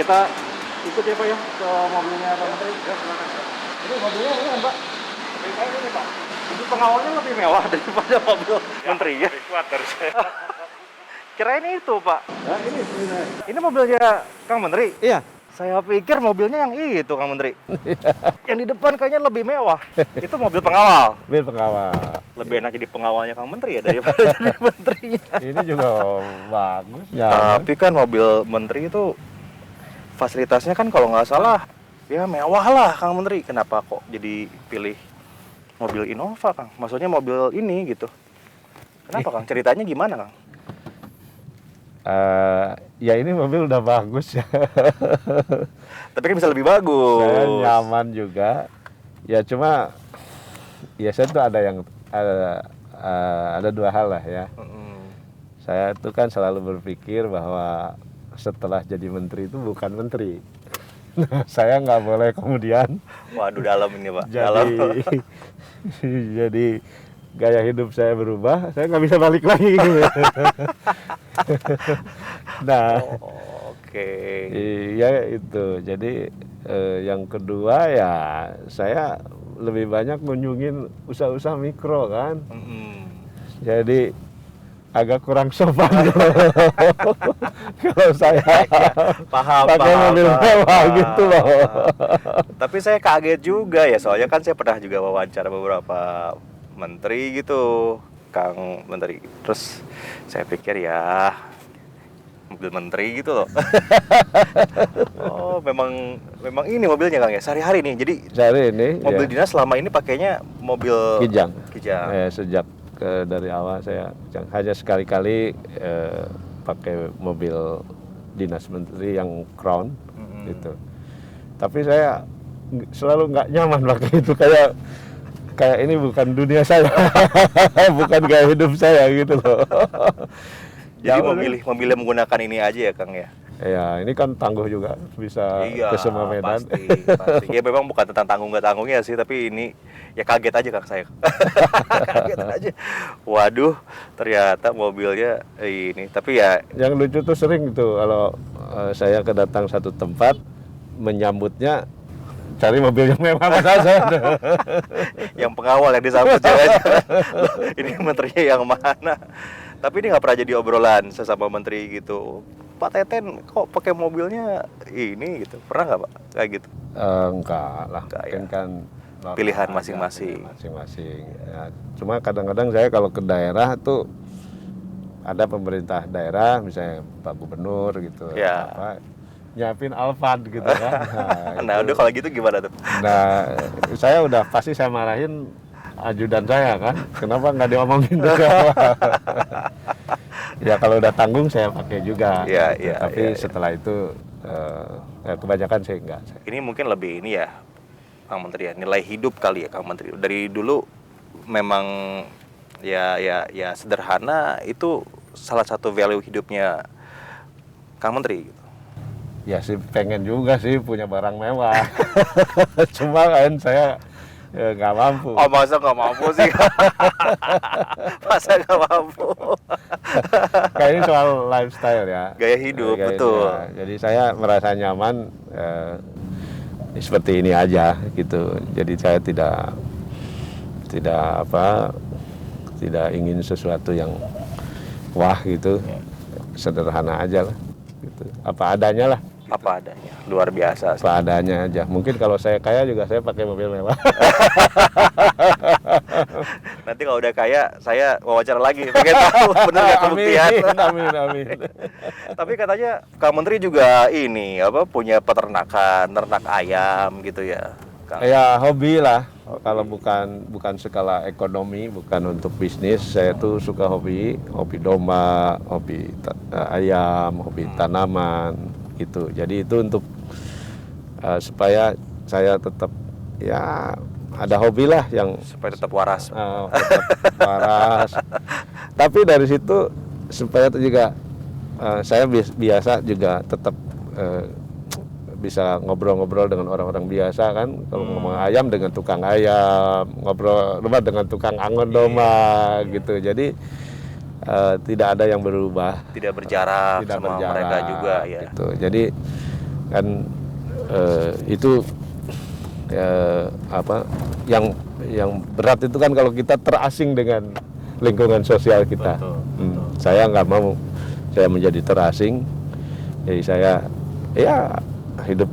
Kita ikut ya Pak ya ke mobilnya Pak Menteri. Ya, silakan. Ini mobilnya ini kan Pak. Lebih kayak ini Pak. Ini pengawalnya lebih mewah daripada mobil Menteri ya. Lebih kuat dari saya. Kirain itu Pak. Nah, ini sebenarnya. Ini mobilnya Kang Menteri. Iya. Saya pikir mobilnya yang itu Kang Menteri. Yang di depan kayaknya lebih mewah. Itu mobil pengawal. Mobil pengawal. Lebih enak jadi pengawalnya Kang Menteri ya daripada jadi menterinya. Ini juga bagus ya. Tapi kan mobil Menteri itu fasilitasnya kan kalau nggak salah ya mewah lah Kang Menteri. Kenapa kok jadi pilih mobil Innova Kang? Maksudnya mobil ini gitu. Kenapa Kang? Ceritanya gimana Kang? Ya ini mobil udah bagus ya. Tapi kan bisa lebih bagus. Saya nyaman juga. Ya cuma ya saya tuh ada dua hal lah ya. Saya tuh kan selalu berpikir bahwa setelah jadi menteri itu bukan menteri. Saya nggak boleh kemudian Waduh dalam ini Pak. jadi gaya hidup saya berubah, saya nggak bisa balik lagi. Nah, Oke. iya itu. Jadi yang kedua ya saya lebih banyak kunjungin usaha-usaha mikro kan. Jadi agak kurang sopan kalau saya pakai mobil mewah gitu loh. Tapi saya kaget juga ya, soalnya kan saya pernah juga wawancara beberapa menteri gitu, Kang Menteri. Terus saya pikir ya mobil menteri gitu loh. Oh, memang ini mobilnya Kang ya, sehari-hari nih. Jadi Sehari ini mobil ya, dinas selama ini pakainya mobil Kijang. Kijang. Sejak dari awal saya hanya sekali-kali pakai mobil dinas menteri yang Crown gitu. Tapi saya selalu nggak nyaman pakai itu, kayak ini bukan dunia saya, bukan gaya hidup saya gitu loh. Jadi memilih menggunakan ini aja ya Kang ya. Ya ini kan tangguh juga, bisa Iya, ke semua medan. pasti. Ya memang bukan tentang tanggung nggak tanggungnya sih, tapi ini ya kaget aja Kang saya. Kaget aja. Waduh, ternyata mobilnya ini. Tapi ya Yang lucu tuh sering tuh kalau saya kedatang satu tempat, menyambutnya cari mobil yang mewah padahal saya yang pengawal yang disambut jangan-jangan. Ini menterinya yang mana? Tapi ini nggak pernah jadi obrolan sesama menteri gitu. Pak Teten kok pakai mobilnya ini gitu. Pernah nggak Pak kayak gitu? enggak lah, Enggak, mungkin ya. kan normal Pilihan aja, masing-masing. pilihan masing-masing. Ya, cuma kadang-kadang saya kalau ke daerah tuh ada pemerintah daerah, misalnya Pak Gubernur gitu, Ya. nyiapin Alphard gitu kan. Nah, udah kalau gitu gimana tuh? Nah, saya udah pasti saya marahin ajudan saya kan, kenapa nggak diomongin juga. Ya kalau udah tanggung saya pakai juga. Iya, gitu. iya, Tapi iya, iya. setelah itu kebanyakan saya enggak. Ini mungkin lebih ini ya, Kang Menteri ya, nilai hidup kali ya Kang Menteri. Dari dulu memang ya sederhana itu salah satu value hidupnya Kang Menteri gitu. Ya sih pengen juga sih punya barang mewah. Cuma kan saya nggak mampu. Oh masa nggak mampu sih? Masa nggak mampu? Kayaknya soal lifestyle ya. Gaya hidup, Gaya betul. hidup, ya. Jadi saya merasa nyaman seperti ini aja gitu. Jadi saya tidak ingin sesuatu yang wah gitu. Sederhana aja lah. Gitu. Apa adanya lah. Apa adanya, luar biasa sih. Apa adanya aja. Mungkin kalau saya kaya juga saya pakai mobil mewah. Nanti kalau udah kaya, saya wawancara lagi. Pengen tahu bener nggak kebuktian. Amin. Tapi katanya Kang Menteri juga ini punya peternakan, ternak ayam gitu ya. Kang. Ya hobi lah. Kalau bukan skala ekonomi, bukan untuk bisnis, saya tuh suka hobi domba, hobi ayam, hobi tanaman gitu. Jadi itu untuk supaya saya tetap ya ada hobi lah yang Supaya tetap waras. tetap waras. Tapi dari situ supaya itu juga saya biasa juga tetap bisa ngobrol-ngobrol dengan orang-orang biasa kan. Kalau ngomong ayam dengan tukang ayam, ngobrol domba dengan tukang angon domba gitu. Jadi tidak ada yang berubah. Tidak berjarak Tidak sama berjarak, mereka juga ya. gitu. Jadi kan itu apa yang berat itu kan kalau kita terasing dengan lingkungan sosial kita. Betul. Saya nggak mau saya menjadi terasing, jadi saya ya hidup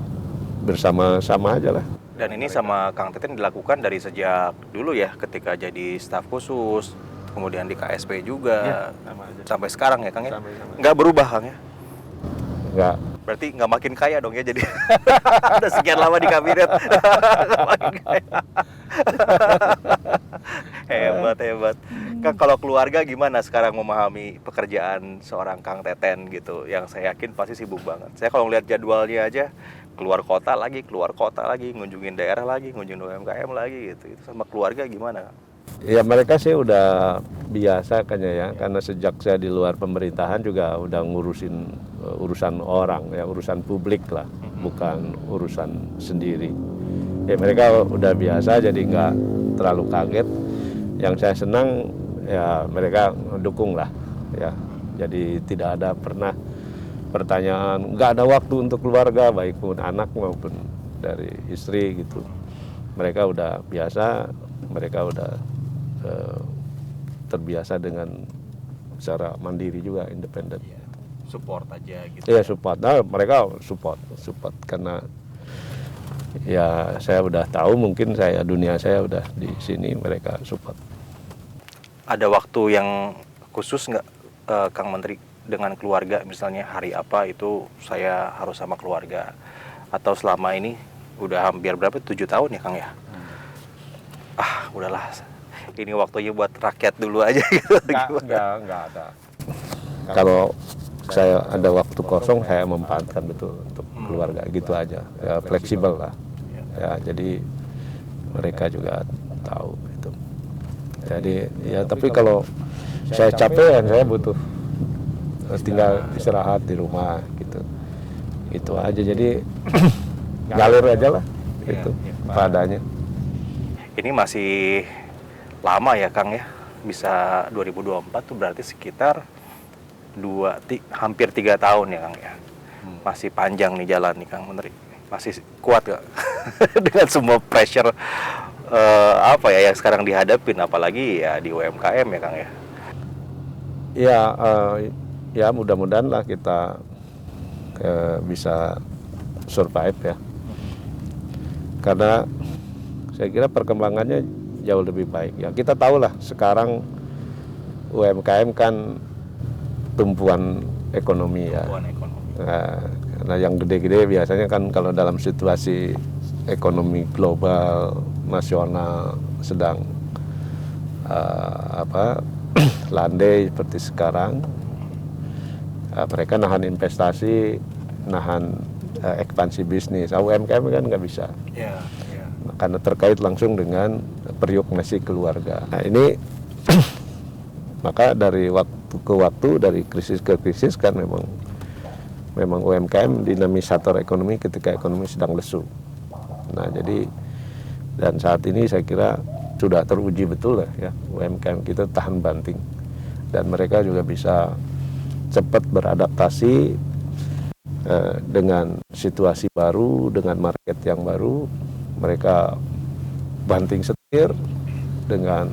bersama-sama aja lah. Dan ini sama Kang Teten dilakukan dari sejak dulu ya, ketika jadi staf khusus, kemudian di KSP juga, sampai sekarang ya Kang ya? Nggak berubah Kang ya? Nggak. Berarti nggak makin kaya dong ya jadi. Udah sekian lama di kabinet. Nggak makin kaya. Hebat. Kang, kalau keluarga gimana sekarang memahami pekerjaan seorang Kang Teten gitu? Yang saya yakin pasti sibuk banget. Saya kalau ngeliat jadwalnya aja, keluar kota lagi, ngunjungin daerah lagi, ngunjungin UMKM lagi gitu. Itu sama keluarga gimana, Kang? Ya mereka sih udah biasa kayaknya ya, karena sejak saya di luar pemerintahan juga udah ngurusin urusan orang ya, urusan publik lah, bukan urusan sendiri. Ya mereka udah biasa, jadi nggak terlalu kaget. Yang saya senang ya mereka dukung lah ya, jadi tidak ada pernah pertanyaan nggak ada waktu untuk keluarga, baik pun anak maupun dari istri gitu. Mereka udah biasa, mereka udah terbiasa dengan secara mandiri juga, independen. Support aja gitu. Iya support, nah, mereka support karena ya saya udah tahu mungkin dunia saya udah di sini, mereka support. Ada waktu yang khusus nggak Kang Menteri dengan keluarga, misalnya hari apa itu saya harus sama keluarga, atau selama ini udah hampir berapa 7 tahun ya Kang ya? Udahlah, ini waktunya buat rakyat dulu aja gitu. Enggak ada. Kalau saya ada waktu kosong, saya memanfaatkan betul untuk keluarga gitu aja. Ya, fleksibel lah. Ya, jadi mereka juga tahu itu. Jadi ya tapi kalau saya capek, saya butuh tinggal istirahat di rumah gitu. Itu aja, jadi ngalir aja lah itu padanya. Ini masih lama ya Kang ya, bisa 2024 tuh berarti sekitar hampir 3 tahun ya Kang ya. Masih panjang nih jalan nih Kang Menteri, masih kuat gak? Dengan semua pressure apa ya yang sekarang dihadapin, apalagi ya di UMKM ya Kang ya. Ya mudah-mudahan lah kita bisa survive ya, karena saya kira perkembangannya jauh lebih baik ya. Kita tahu lah sekarang UMKM kan tumpuan ekonomi ya. Nah, yang gede-gede biasanya kan kalau dalam situasi ekonomi global nasional sedang landai seperti sekarang, mereka nahan investasi, nahan ekspansi bisnis. UMKM kan nggak bisa. Karena terkait langsung dengan periuk nasi keluarga. Nah ini maka dari waktu ke waktu, dari krisis ke krisis kan memang UMKM dinamisator ekonomi ketika ekonomi sedang lesu. Nah jadi dan saat ini saya kira sudah teruji betul ya UMKM kita tahan banting, dan mereka juga bisa cepat beradaptasi dengan situasi baru, dengan market yang baru. Mereka banting setir, dengan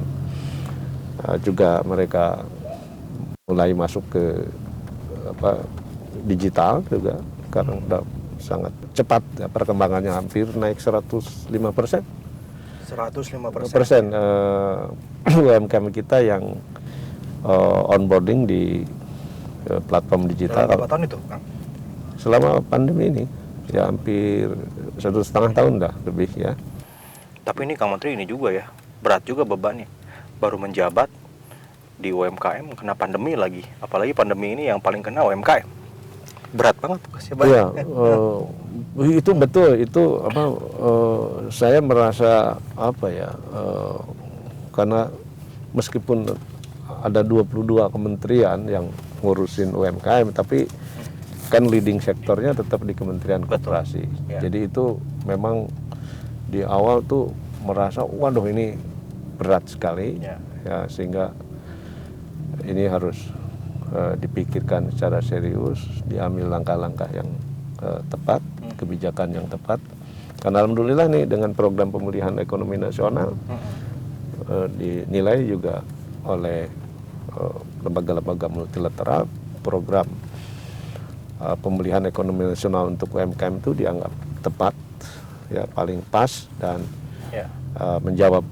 juga mereka mulai masuk ke digital juga, karena udah sangat cepat ya, perkembangannya hampir naik 105%. 105%. UMKM kita yang onboarding di platform digital. Berapa tahun itu, Kang? Selama pandemi ini ya hampir 1,5 tahun dah lebih ya. Tapi ini Kang Menteri ini juga ya, berat juga bebannya. Baru menjabat di UMKM kena pandemi lagi. Apalagi pandemi ini yang paling kena UMKM. Berat banget tugasnya. Iya, itu betul. Itu saya merasa karena meskipun ada 22 kementerian yang ngurusin UMKM, tapi kan leading sektornya tetap di Kementerian Koperasi. Ya. Jadi itu memang di awal tuh merasa waduh ini berat sekali ya, sehingga ini harus dipikirkan secara serius, diambil langkah-langkah yang tepat, kebijakan yang tepat. Karena alhamdulillah nih dengan program pemulihan ekonomi nasional dinilai juga oleh lembaga-lembaga multilateral, program pemulihan ekonomi nasional untuk UMKM itu dianggap tepat, ya paling pas dan menjawab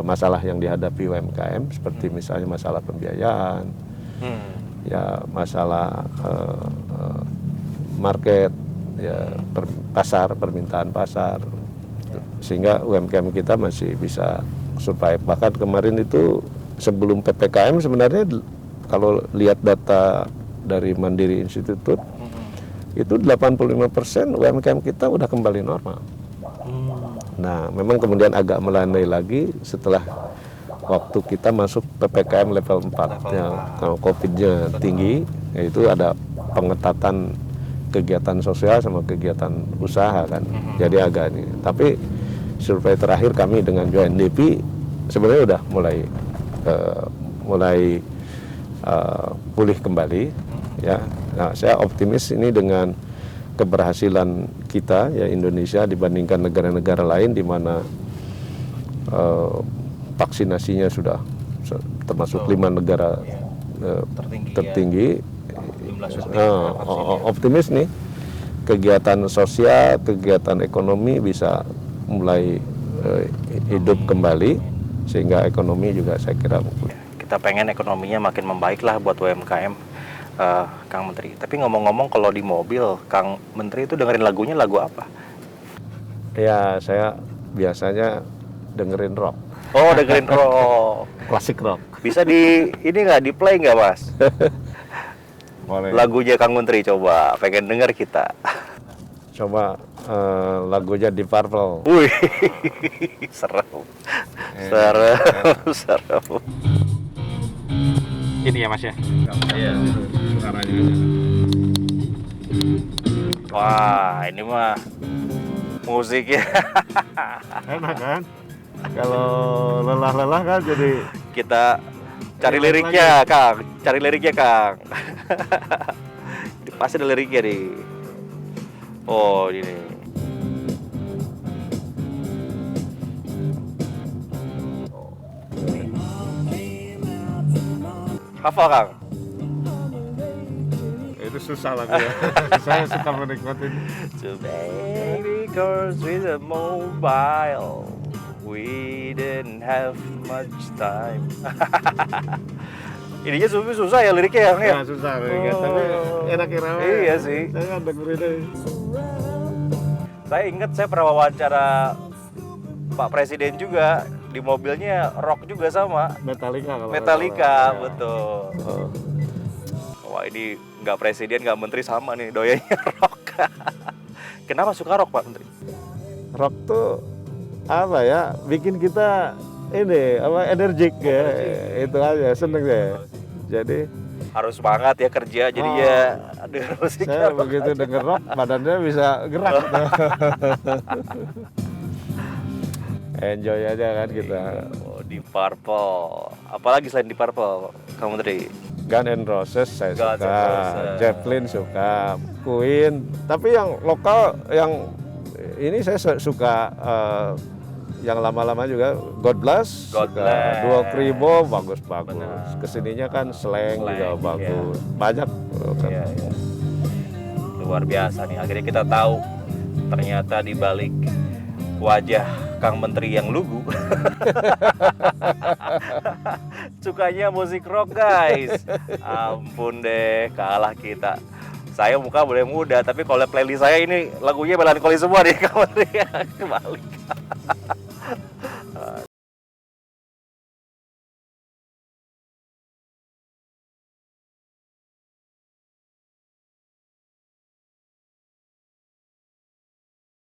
masalah yang dihadapi UMKM seperti misalnya masalah pembiayaan, ya masalah market, ya pasar, permintaan pasar, sehingga UMKM kita masih bisa survive. Bahkan kemarin itu sebelum PPKM sebenarnya kalau lihat data dari Mandiri Institute itu 85% UMKM kita udah kembali normal. Nah, memang kemudian agak melandai lagi setelah waktu kita masuk PPKM level 4 yang kalau COVID-nya tinggi, yaitu ada pengetatan kegiatan sosial sama kegiatan usaha kan. Jadi agak ini. Tapi survei terakhir kami dengan UNDP sebenarnya udah mulai pulih kembali, ya. Nah, saya optimis ini dengan keberhasilan kita ya Indonesia dibandingkan negara-negara lain di mana vaksinasinya sudah termasuk 5 negara tertinggi. Optimis nih kegiatan sosial, kegiatan ekonomi bisa mulai hidup kembali sehingga ekonomi juga saya kira kita pengen ekonominya makin membaik lah buat UMKM, Kang Menteri. Tapi ngomong-ngomong kalau di mobil, Kang Menteri itu dengerin lagunya lagu apa? Ya, saya biasanya dengerin rock. Oh, dengerin rock. Klasik rock. Bisa ini nggak di play nggak, Mas? Boleh. Lagunya Kang Menteri coba, pengen denger kita. Coba lagunya Deep Purple. Wih, serem. Serem. Ini ya Mas ya? Iya, suaranya aja. Wah, ini mah musiknya. Enak kan? Kalau lelah-lelah kan jadi Kita cari liriknya, Kang. Cari liriknya, Kang. Pasti ada liriknya nih. Oh, ini. Hafal, Kang? itu susah lagunya. Saya suka menikmati. So baby girls with a mobile, we didn't have much time. Ininya susah ya liriknya ya? Ya susah ya, tapi enak irama. Iya sih. Saya dengerin aja. Saya ingat saya pernah wawancara Pak Presiden juga, di mobilnya rock juga sama. Metallica kalau Metallica, ya. betul. Wah, ini nggak presiden, nggak menteri sama nih, doyannya rock. Kenapa suka rock, Pak Menteri? Rock tuh apa ya? Bikin kita ini energik ya. Itu aja, seneng deh. Jadi Harus semangat ya kerja, jadi ya denger musik. saya begitu denger rock, badannya bisa gerak. Enjoy aja kan kita. Oh, Deep Purple. Apalagi selain Deep Purple, Kang Menteri? Guns N' Roses saya Guns N' suka, Roses. Zeppelin suka, Queen. Tapi yang lokal, yang ini saya suka yang lama-lama juga, God Bless, God suka Bless. Duo Kribo, bagus-bagus. Benar. Kesininya kan Slang juga Slang, bagus, banyak. Kan. Iya, iya. Luar biasa nih, akhirnya kita tahu ternyata di balik wajah Kang Menteri yang lugu sukanya musik rock, guys. Ampun deh, kalah kita. Saya muka boleh muda, tapi kalau playlist saya ini lagunya melankolis semua nih, Kang Menteri. Kebalik.